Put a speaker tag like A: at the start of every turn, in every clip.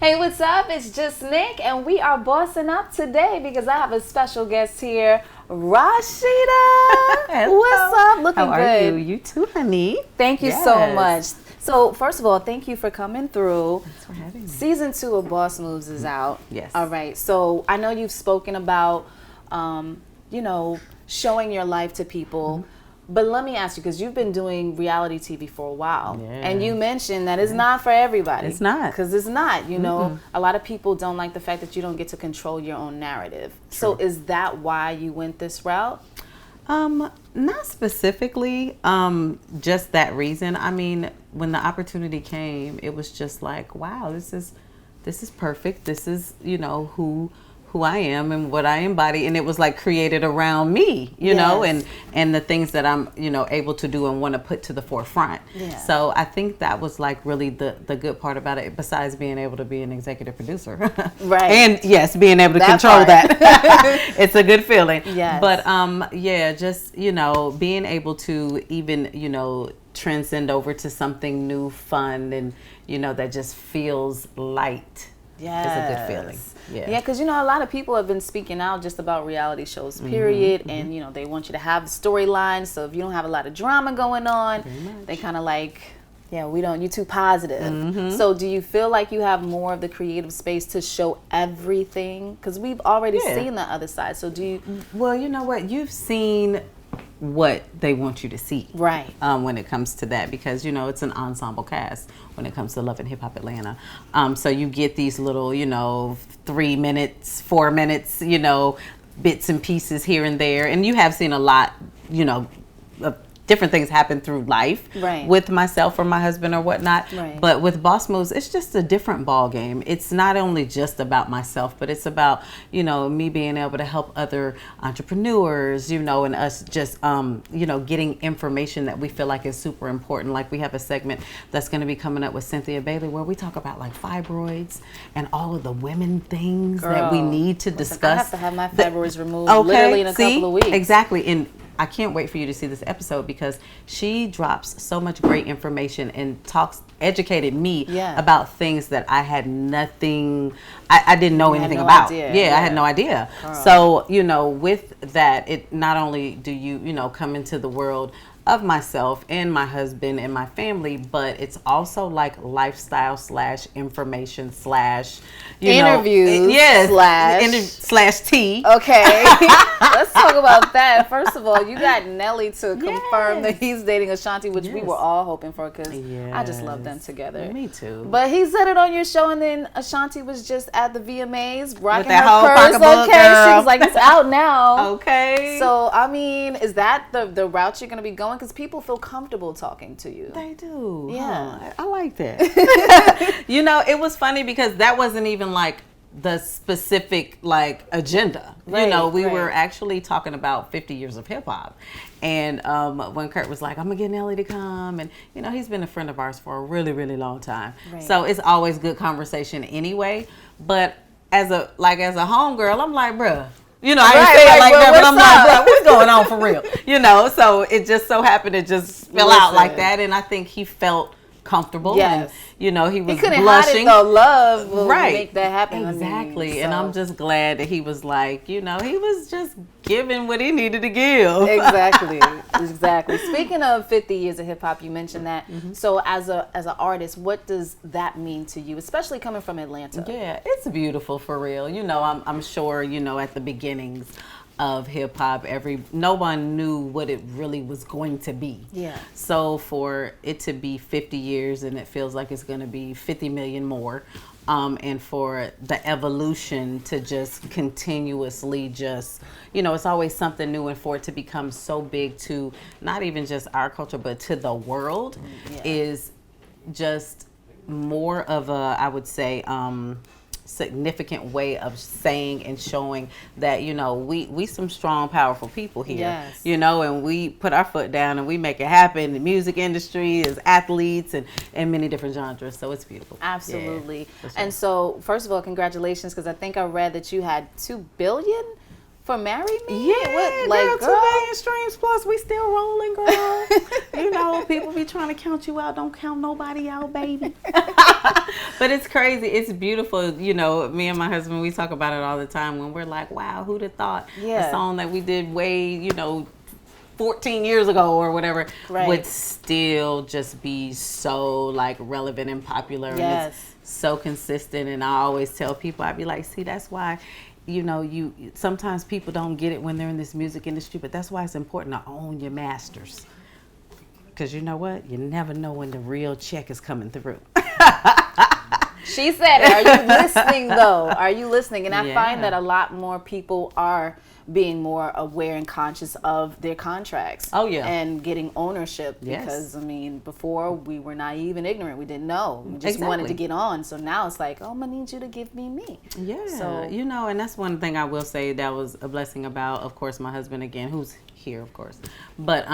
A: Hey, what's up? It's JusNik, and we are bossing up today because I have a special guest here, Rasheeda. What's up? Looking
B: How
A: good.
B: are you? You too, honey.
A: Thank you so much. So, first of all, thank you for coming through.
B: Thanks for having me.
A: Season 2 of Boss Moves is out.
B: Yes.
A: All right. So, I know you've spoken about, showing your life to people. Mm-hmm. But let me ask you, because you've been doing reality TV for a while, and you mentioned that it's not for everybody.
B: It's not.
A: Because it's not, you know. A lot of people don't like the fact that you don't get to control your own narrative. True. So is that why you went this route?
B: Not specifically, just that reason. I mean, when the opportunity came, it was just like, wow, this is perfect. This is, who I am and what I embody, and it was like created around me, you know, and the things that I'm, able to do and want to put to the forefront. Yeah. So I think that was like really the good part about it, besides being able to be an executive producer.
A: Right.
B: And yes, being able to control that. It's a good feeling.
A: Yes.
B: But just, being able to even, transcend over to something new, fun, and, that just feels light.
A: Yes.
B: It's a good feeling.
A: Yeah, because, a lot of people have been speaking out just about reality shows, period. And, they want you to have storylines. So if you don't have a lot of drama going on, they kind of like, you're too positive. So do you feel like you have more of the creative space to show everything? Because we've already seen the other side. So do you?
B: Well, you know what? You've seen what they want you to see,
A: right?
B: When it comes to that, because it's an ensemble cast when it comes to Love and Hip Hop Atlanta. So you get these little 3 minutes, 4 minutes, bits and pieces here and there, and you have seen a lot, of different things happen through life,
A: right,
B: with myself or my husband or whatnot.
A: Right.
B: But with Boss Moves, it's just a different ball game. It's not only just about myself, but it's about me being able to help other entrepreneurs, and us just getting information that we feel like is super important. Like we have a segment that's going to be coming up with Cynthia Bailey where we talk about like fibroids and all of the women things that we need to discuss.
A: I have to have my fibroids removed literally in a couple of weeks.
B: Exactly. And I can't wait for you to see this episode because she drops so much great information and educated me about things that I had nothing, I didn't know anything about. I had no idea. So, with that, it not only do you, come into the world of myself and my husband and my family, but it's also like lifestyle / information /
A: interviews
B: slash tea.
A: Okay. Let's talk about that. First of all, you got Nelly to confirm that he's dating Ashanti, which we were all hoping for because I just love them together.
B: Me too.
A: But he said it on your show, and then Ashanti was just at the VMAs rocking
B: that
A: her
B: whole
A: purse.
B: pocketbook,
A: Okay,
B: girl.
A: she was like, "It's out now."
B: Okay.
A: So I mean, is that the route you're going to be going? Because people feel comfortable talking to you.
B: They do.
A: Yeah.
B: Huh. I like that. It was funny because that wasn't even like the specific like agenda. We were actually talking about 50 years of hip hop. And when Kurt was like, I'm gonna get Nelly to come, and he's been a friend of ours for a really, really long time. Right. So it's always good conversation anyway. But as a homegirl, I'm like, bruh. I ain't say it like that, but I'm like, bro, what's going on for real? So it just so happened it just fell out like that, and I think he felt comfortable.
A: Yes.
B: And, he was
A: he couldn't
B: blushing.
A: hide it, though. Love will make that happen.
B: Exactly. And I'm just glad that he was like, he was just giving what he needed to give.
A: Exactly. Speaking of 50 years of hip hop, you mentioned that. So as an artist, what does that mean to you, especially coming from Atlanta?
B: Yeah, it's beautiful for real. I'm sure, at the beginnings of hip hop, no one knew what it really was going to be. Yeah. So for it to be 50 years and it feels like it's going to be 50 million more, and for the evolution to just continuously it's always something new, and for it to become so big to not even just our culture but to the world is just more of a, I would say, significant way of saying and showing that we some strong, powerful people here. Yes. And we put our foot down and we make it happen. The music industry is athletes and many different genres, so it's beautiful.
A: Absolutely. And so first of all, congratulations, because I think I read that you had 2 billion for Marry Me?
B: Yeah, girl, 2 million streams plus. We still rolling, girl. People be trying to count you out. Don't count nobody out, baby. But it's crazy. It's beautiful. You know, me and my husband, we talk about it all the time when we're like, wow, who'd have thought a song that we did way, 14 years ago or whatever would still just be so like relevant and popular. And it's so consistent. And I always tell people, I'd be like, see, that's why you sometimes people don't get it when they're in this music industry, but that's why it's important to own your masters, because you know what, you never know when the real check is coming through.
A: She said it. Are you listening though? Are you listening? And I find that a lot more people are being more aware and conscious of their contracts. Oh yeah. And getting ownership, because I mean, before we were naive and ignorant. We didn't know. We just wanted to get on. So now it's like, oh, I'm gonna need you to give me.
B: Yeah. So and that's one thing I will say that was a blessing about, of course, my husband again, who's here, of course. But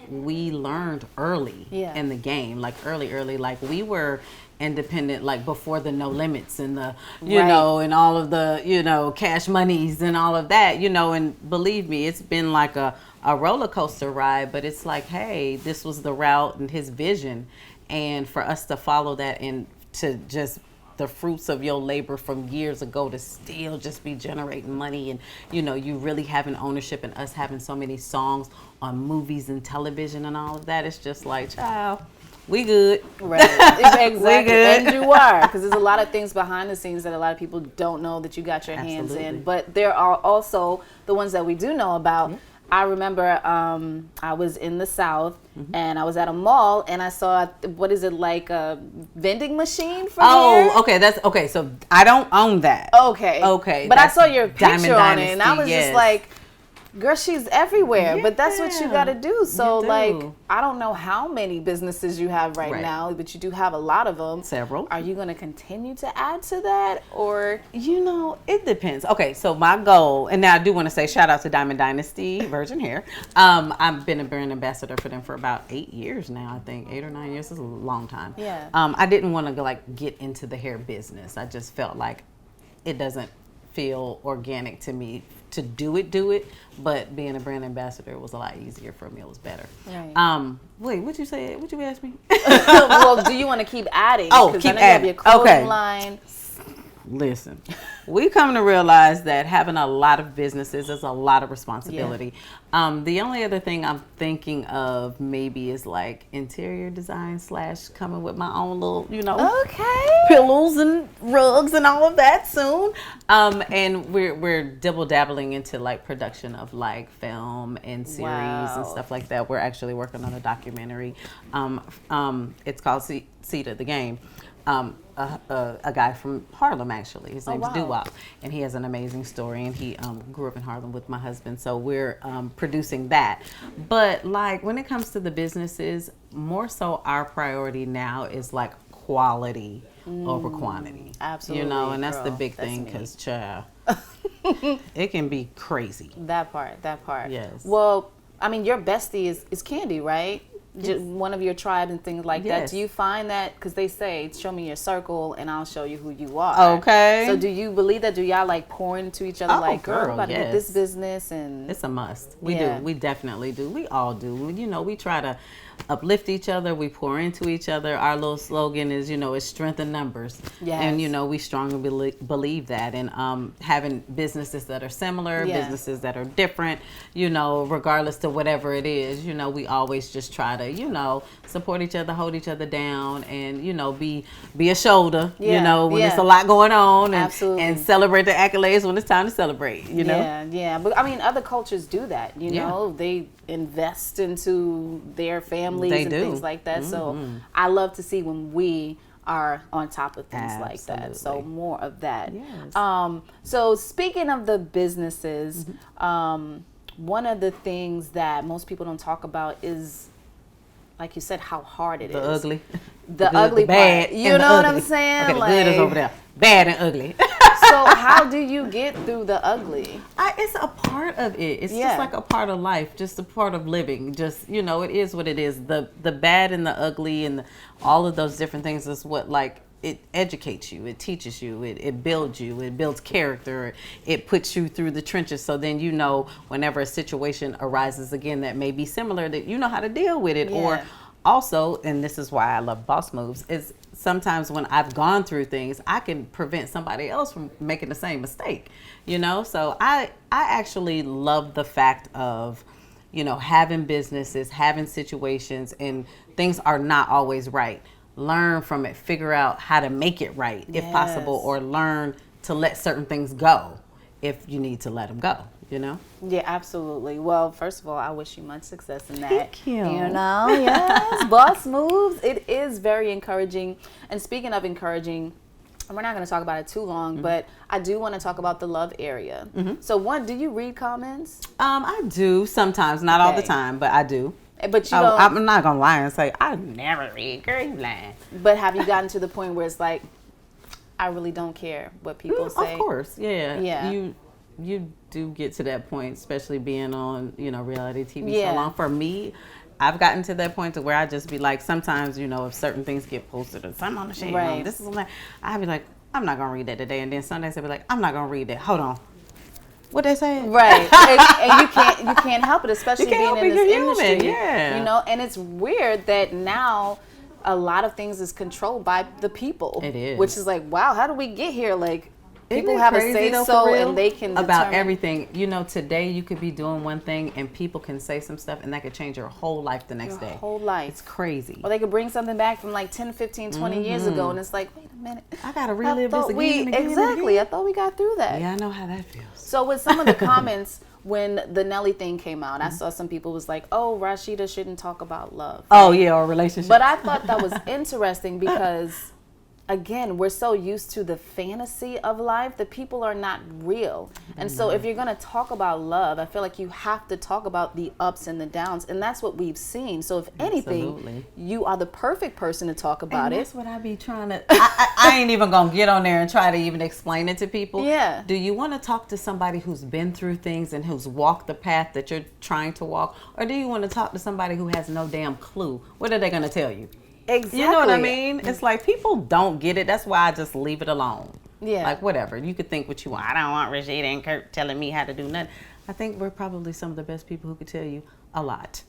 B: we learned early in the game, like early, like we were independent, like before the No Limits and the and all of the Cash Monies and all of that, and believe me, it's been like a roller coaster ride, but it's like, hey, this was the route and his vision, and for us to follow that and to just the fruits of your labor from years ago to still just be generating money, and you really having ownership, and us having so many songs on movies and television and all of that, it's just like, child, we good. Right.
A: Exactly. We good. And you are, because there's a lot of things behind the scenes that a lot of people don't know that you got your hands in. But there are also the ones that we do know about. I remember I was in the South and I was at a mall and I saw, what is it, like a vending machine from here?
B: Okay. So I don't own that.
A: Okay. But I saw your picture on it and I was just like, girl, she's everywhere, but that's what you got to do. So, like, I don't know how many businesses you have right now, but you do have a lot of them.
B: Several.
A: Are you going to continue to add to that, or?
B: It depends. Okay, so my goal, and now I do want to say shout out to Diamond Dynasty Virgin Hair. I've been a brand ambassador for them for about 8 years now. I think 8 or 9 years is a long time.
A: Yeah.
B: I didn't want to get into the hair business. I just felt like it doesn't feel organic to me to do it, but being a brand ambassador was a lot easier for me. It was better. Right. Wait, what'd you say? What'd you ask me?
A: Well, do you want to keep adding?
B: Keep adding. You have
A: your clothing line.
B: Listen, we come to realize that having a lot of businesses is a lot of responsibility. The only other thing I'm thinking of maybe is like interior design / coming with my own little, pillows and rugs and all of that soon. And we're dabbling into like production of like film and series and stuff like that. We're actually working on a documentary. It's called Cedar the Game. A guy from Harlem, actually. His name's Doo-Wop, and he has an amazing story, and he grew up in Harlem with my husband, so we're producing that. But like when it comes to the businesses, more so our priority now is like quality over quantity.
A: Absolutely.
B: And that's the big thing, because child, it can be crazy.
A: That part.
B: Yes.
A: Well, I mean, your bestie is Candy, right? Just one of your tribe and things like that. Do you find that, because they say, show me your circle and I'll show you who you are. Okay. So do you believe that? Do y'all like pour into each other, like, girl, I'm about to get this business? And
B: it's a must. We do. We definitely do. We all do. We try to uplift each other. We pour into each other. Our little slogan is, it's strength in numbers. Yes. And, we strongly believe that. And having businesses that are similar, businesses that are different, regardless to whatever it is, we always just try to, support each other, hold each other down, and, be a shoulder, when there's a lot going on, and celebrate the accolades when it's time to celebrate,
A: Yeah. But I mean, other cultures do that, they invest into their families and things like that. So I love to see when we are on top of things like that. So more of that. Yes. So speaking of the businesses, one of the things that most people don't talk about is, like you said, how hard it is.
B: Ugly.
A: The good, ugly
B: bad,
A: part. You know what I'm saying?
B: Okay, the good is over there. Bad and ugly.
A: So how do you get through the ugly?
B: It's a part of it. It's just like a part of life, just a part of living. Just, it is what it is. The bad and the ugly and all of those different things is what, like, it educates you, it teaches you, it builds you, it builds character, it puts you through the trenches. So then, whenever a situation arises again that may be similar, that you know how to deal with it, or also, and this is why I love Boss Moves, is sometimes when I've gone through things, I can prevent somebody else from making the same mistake, you know? So I actually love the fact of, you know, having businesses, having situations, and things are not always right. Learn from it, figure out how to make it right if possible, or learn to let certain things go if you need to let them go, you know?
A: Yeah, absolutely. Well, first of all, I wish you much success in that.
B: Thank you.
A: You know, yes. Boss Moves, it is very encouraging. And speaking of encouraging, we're not going to talk about it too long, but I do want to talk about the love area. So do you read comments?
B: I do sometimes, not all the time, but I do.
A: But you don't,
B: I'm not going to lie and say, I never read. Girl, you lying.
A: But have you gotten to the point where it's like, I really don't care what people say?
B: Of course, yeah.
A: Yeah.
B: You do get to that point, especially being on, you know, reality TV so long. For me, I've gotten to that point to where I just be like, sometimes, you know, if certain things get posted or something on the shade room, this is like, I'd be like, I'm not gonna read that today. And then Sundays I'd be like, I'm not gonna read that. Hold on, what they say?
A: Right. and you can't help it, especially being in this industry.
B: Yeah.
A: You know, and it's weird that now a lot of things is controlled by the people.
B: It is.
A: Which is like, wow, how do we get here? Like,
B: Isn't
A: people
B: it
A: have a
B: crazy,
A: say
B: though,
A: so
B: for real?
A: and they can
B: about
A: determine
B: everything. You know, today you could be doing one thing and people can say some stuff and that could change your whole life the next day.
A: Your whole life.
B: It's crazy.
A: Or they could bring something back from like 10, 15, 20 years ago and it's like, wait a minute.
B: I gotta relive this again.
A: Exactly. I thought we got through that.
B: Yeah, I know how that feels.
A: So with some of the comments when the Nelly thing came out, I saw some people was like, oh, Rasheeda shouldn't talk about love.
B: Oh, yeah, or relationships.
A: But I thought that was interesting because, again, we're so used to the fantasy of life that people are not real. And so if you're going to talk about love, I feel like you have to talk about the ups and the downs. And that's what we've seen. So if anything, you are the perfect person to talk about it.
B: That's what I be trying to, I ain't even going to get on there and try to even explain it to people.
A: Yeah.
B: Do you want to talk to somebody who's been through things and who's walked the path that you're trying to walk? Or do you want to talk to somebody who has no damn clue? What are they going to tell you?
A: Exactly.
B: You know what I mean? It's like people don't get it. That's why I just leave it alone.
A: Yeah.
B: Like whatever. You could think what you want. I don't want Rasheeda and Kurt telling me how to do nothing. I think we're probably some of the best people who could tell you a lot.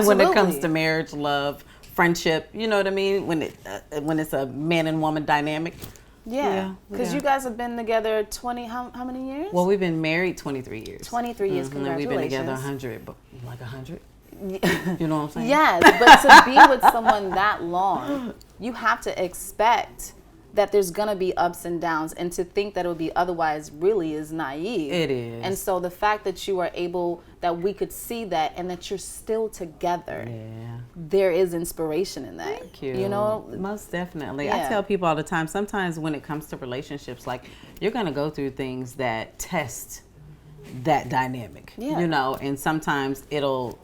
B: When it comes to marriage, love, friendship. You know what I mean? When it's a man and woman dynamic.
A: Yeah. Because you guys have been together 20, how many years?
B: Well, we've been married 23 years.
A: 23 years. Congratulations.
B: And we've been together 100, but like 100. You know what I'm saying?
A: Yes, but to be with someone that long, you have to expect that there's gonna be ups and downs, and to think that it would be otherwise really is naive.
B: It is.
A: And so the fact that you are able, that we could see that, and that you're still together, there is inspiration in that.
B: Thank you.
A: You know,
B: most definitely. I tell people all the time, sometimes when it comes to relationships, like you're gonna go through things that test that dynamic. You know, and sometimes it'll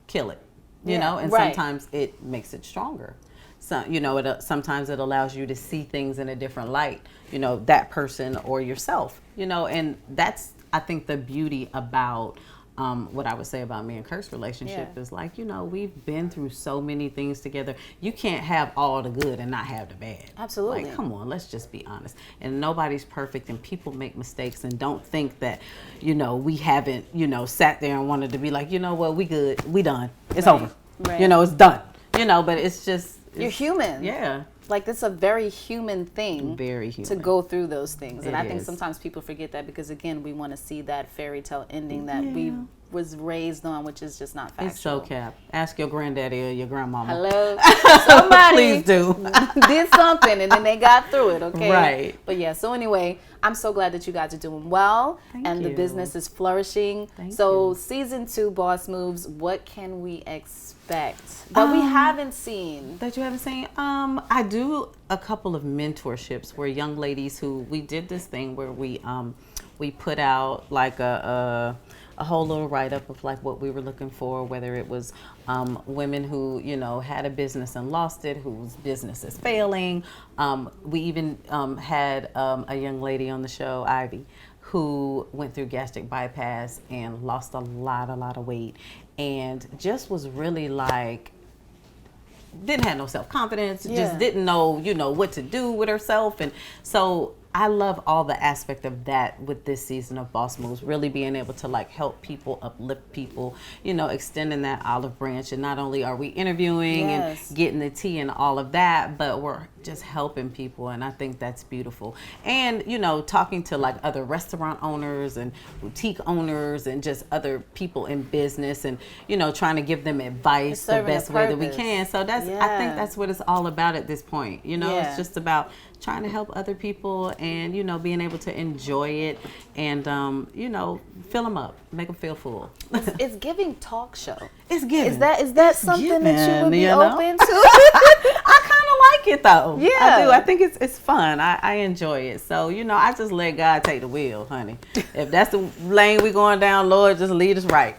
B: kill it, you know, and sometimes it makes it stronger. So, you know, sometimes it allows you to see things in a different light, you know, that person or yourself, you know, and that's, I think, the beauty about what I would say about me and Kurt's relationship is like, you know, we've been through so many things together. You can't have all the good and not have the bad.
A: Absolutely.
B: Like, come on, let's just be honest. And nobody's perfect, and people make mistakes, and don't think that, you know, we haven't, you know, sat there and wanted to be like, you know what, we good, we done, it's over. You know, it's done. You know, but it's just,
A: you're human.
B: Yeah.
A: Like, it's a very human thing.
B: Very human.
A: To go through those things. And
B: It
A: I think
B: is.
A: sometimes people forget that because, again, we want to see that fairy tale ending that we was raised on, which is just not factual.
B: It's so cap. Ask your granddaddy or your grandmama.
A: Hello? Somebody
B: Please do.
A: did something and then they got through it, okay?
B: Right.
A: But yeah, so anyway, I'm so glad that you guys are doing well.
B: Thank
A: the
B: you.
A: business is flourishing. So season 2, Boss Moves, what can we expect that we haven't seen?
B: That you haven't seen? I do a couple of mentorships where young ladies who, we did this thing where we put out like a whole little write-up of like what we were looking for, whether it was women who, you know, had a business and lost it, whose business is failing. We even had a young lady on the show, Ivy, who went through gastric bypass and lost a lot of weight, and just was really like, didn't have no self-confidence, just didn't know, you know, what to do with herself. And so I love all the aspect of that with this season of Boss Moves, really being able to like help people, uplift people, you know, extending that olive branch. And not only are we interviewing and getting the tea and all of that, but we're just helping people. And I think that's beautiful. And, you know, talking to like other restaurant owners and boutique owners and just other people in business and, you know, trying to give them advice the best way that we can. So that's, I think that's what it's all about at this point. You know, it's just about trying to help other people and, you know, being able to enjoy it and, you know, fill them up, make them feel full.
A: It's giving talk show.
B: It's giving.
A: Is that something that you would be open to?
B: I kind of like it though.
A: Yeah.
B: I do. I think it's fun. I enjoy it. So, you know, I just let God take the wheel, honey. If that's the lane we going down, Lord, just lead us right.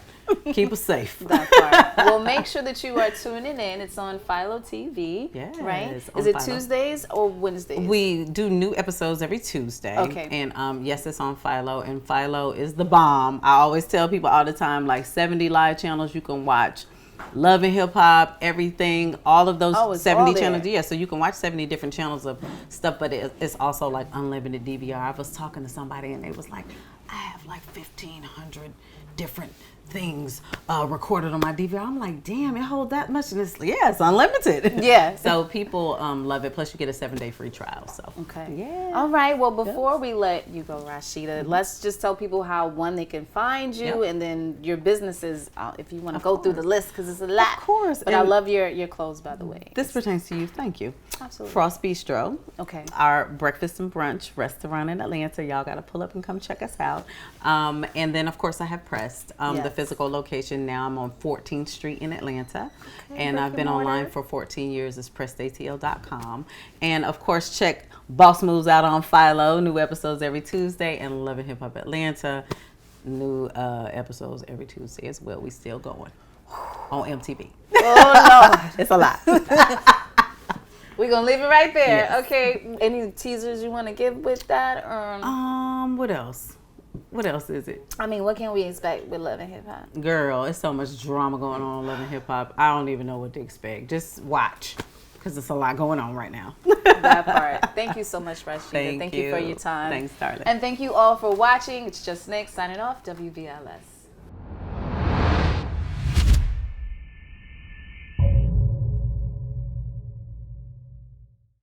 B: Keep us safe.
A: That part. Well, make sure that you are tuning in. It's on Philo TV.
B: Yes,
A: right? Is it Tuesdays or Wednesdays?
B: We do new episodes every Tuesday.
A: Okay.
B: And yes, it's on Philo. And Philo is the bomb. I always tell people all the time, like 70 live channels you can watch. Love and hip hop, everything, all of those 70 channels. Yeah, so you can watch 70 different channels of stuff, but it's also like unlimited DVR. I was talking to somebody and they was like, I have like 1,500 different things recorded on my DVR. I'm like, damn, it holds that much, and it's unlimited.
A: Yeah.
B: So people love it. Plus, you get a 7-day free trial. So
A: okay.
B: Yeah.
A: All right. Well, before we let you go, Rasheeda, let's just tell people how they can find you, and then your businesses, if you want to go through the list, because it's a lot.
B: Of course.
A: But I love your clothes, by the way.
B: This pertains to you. Thank you.
A: Absolutely.
B: Frost Bistro.
A: Okay.
B: Our breakfast and brunch restaurant in Atlanta. Y'all got to pull up and come check us out. And then, of course, I have Pressed, the physical location. Now I'm on 14th Street in Atlanta. Okay, and I've been online for 14 years. It's pressedatl.com. And, of course, check Boss Moves out on Philo. New episodes every Tuesday. And Love and Hip Hop Atlanta. New episodes every Tuesday as well. We still going on MTV.
A: Oh, no.
B: It's a lot.
A: We're going to leave it right there. Yes. Okay. Any teasers you want to give with that?
B: What else? What else is it?
A: I mean, what can we expect with Love and Hip Hop?
B: Girl, it's so much drama going on in Love and Hip Hop. I don't even know what to expect. Just watch, because there's a lot going on right now.
A: That part. Thank you so much, Rasheeda. Thank you for your time.
B: Thanks, darling.
A: And thank you all for watching. It's JusNik signing off, WBLS.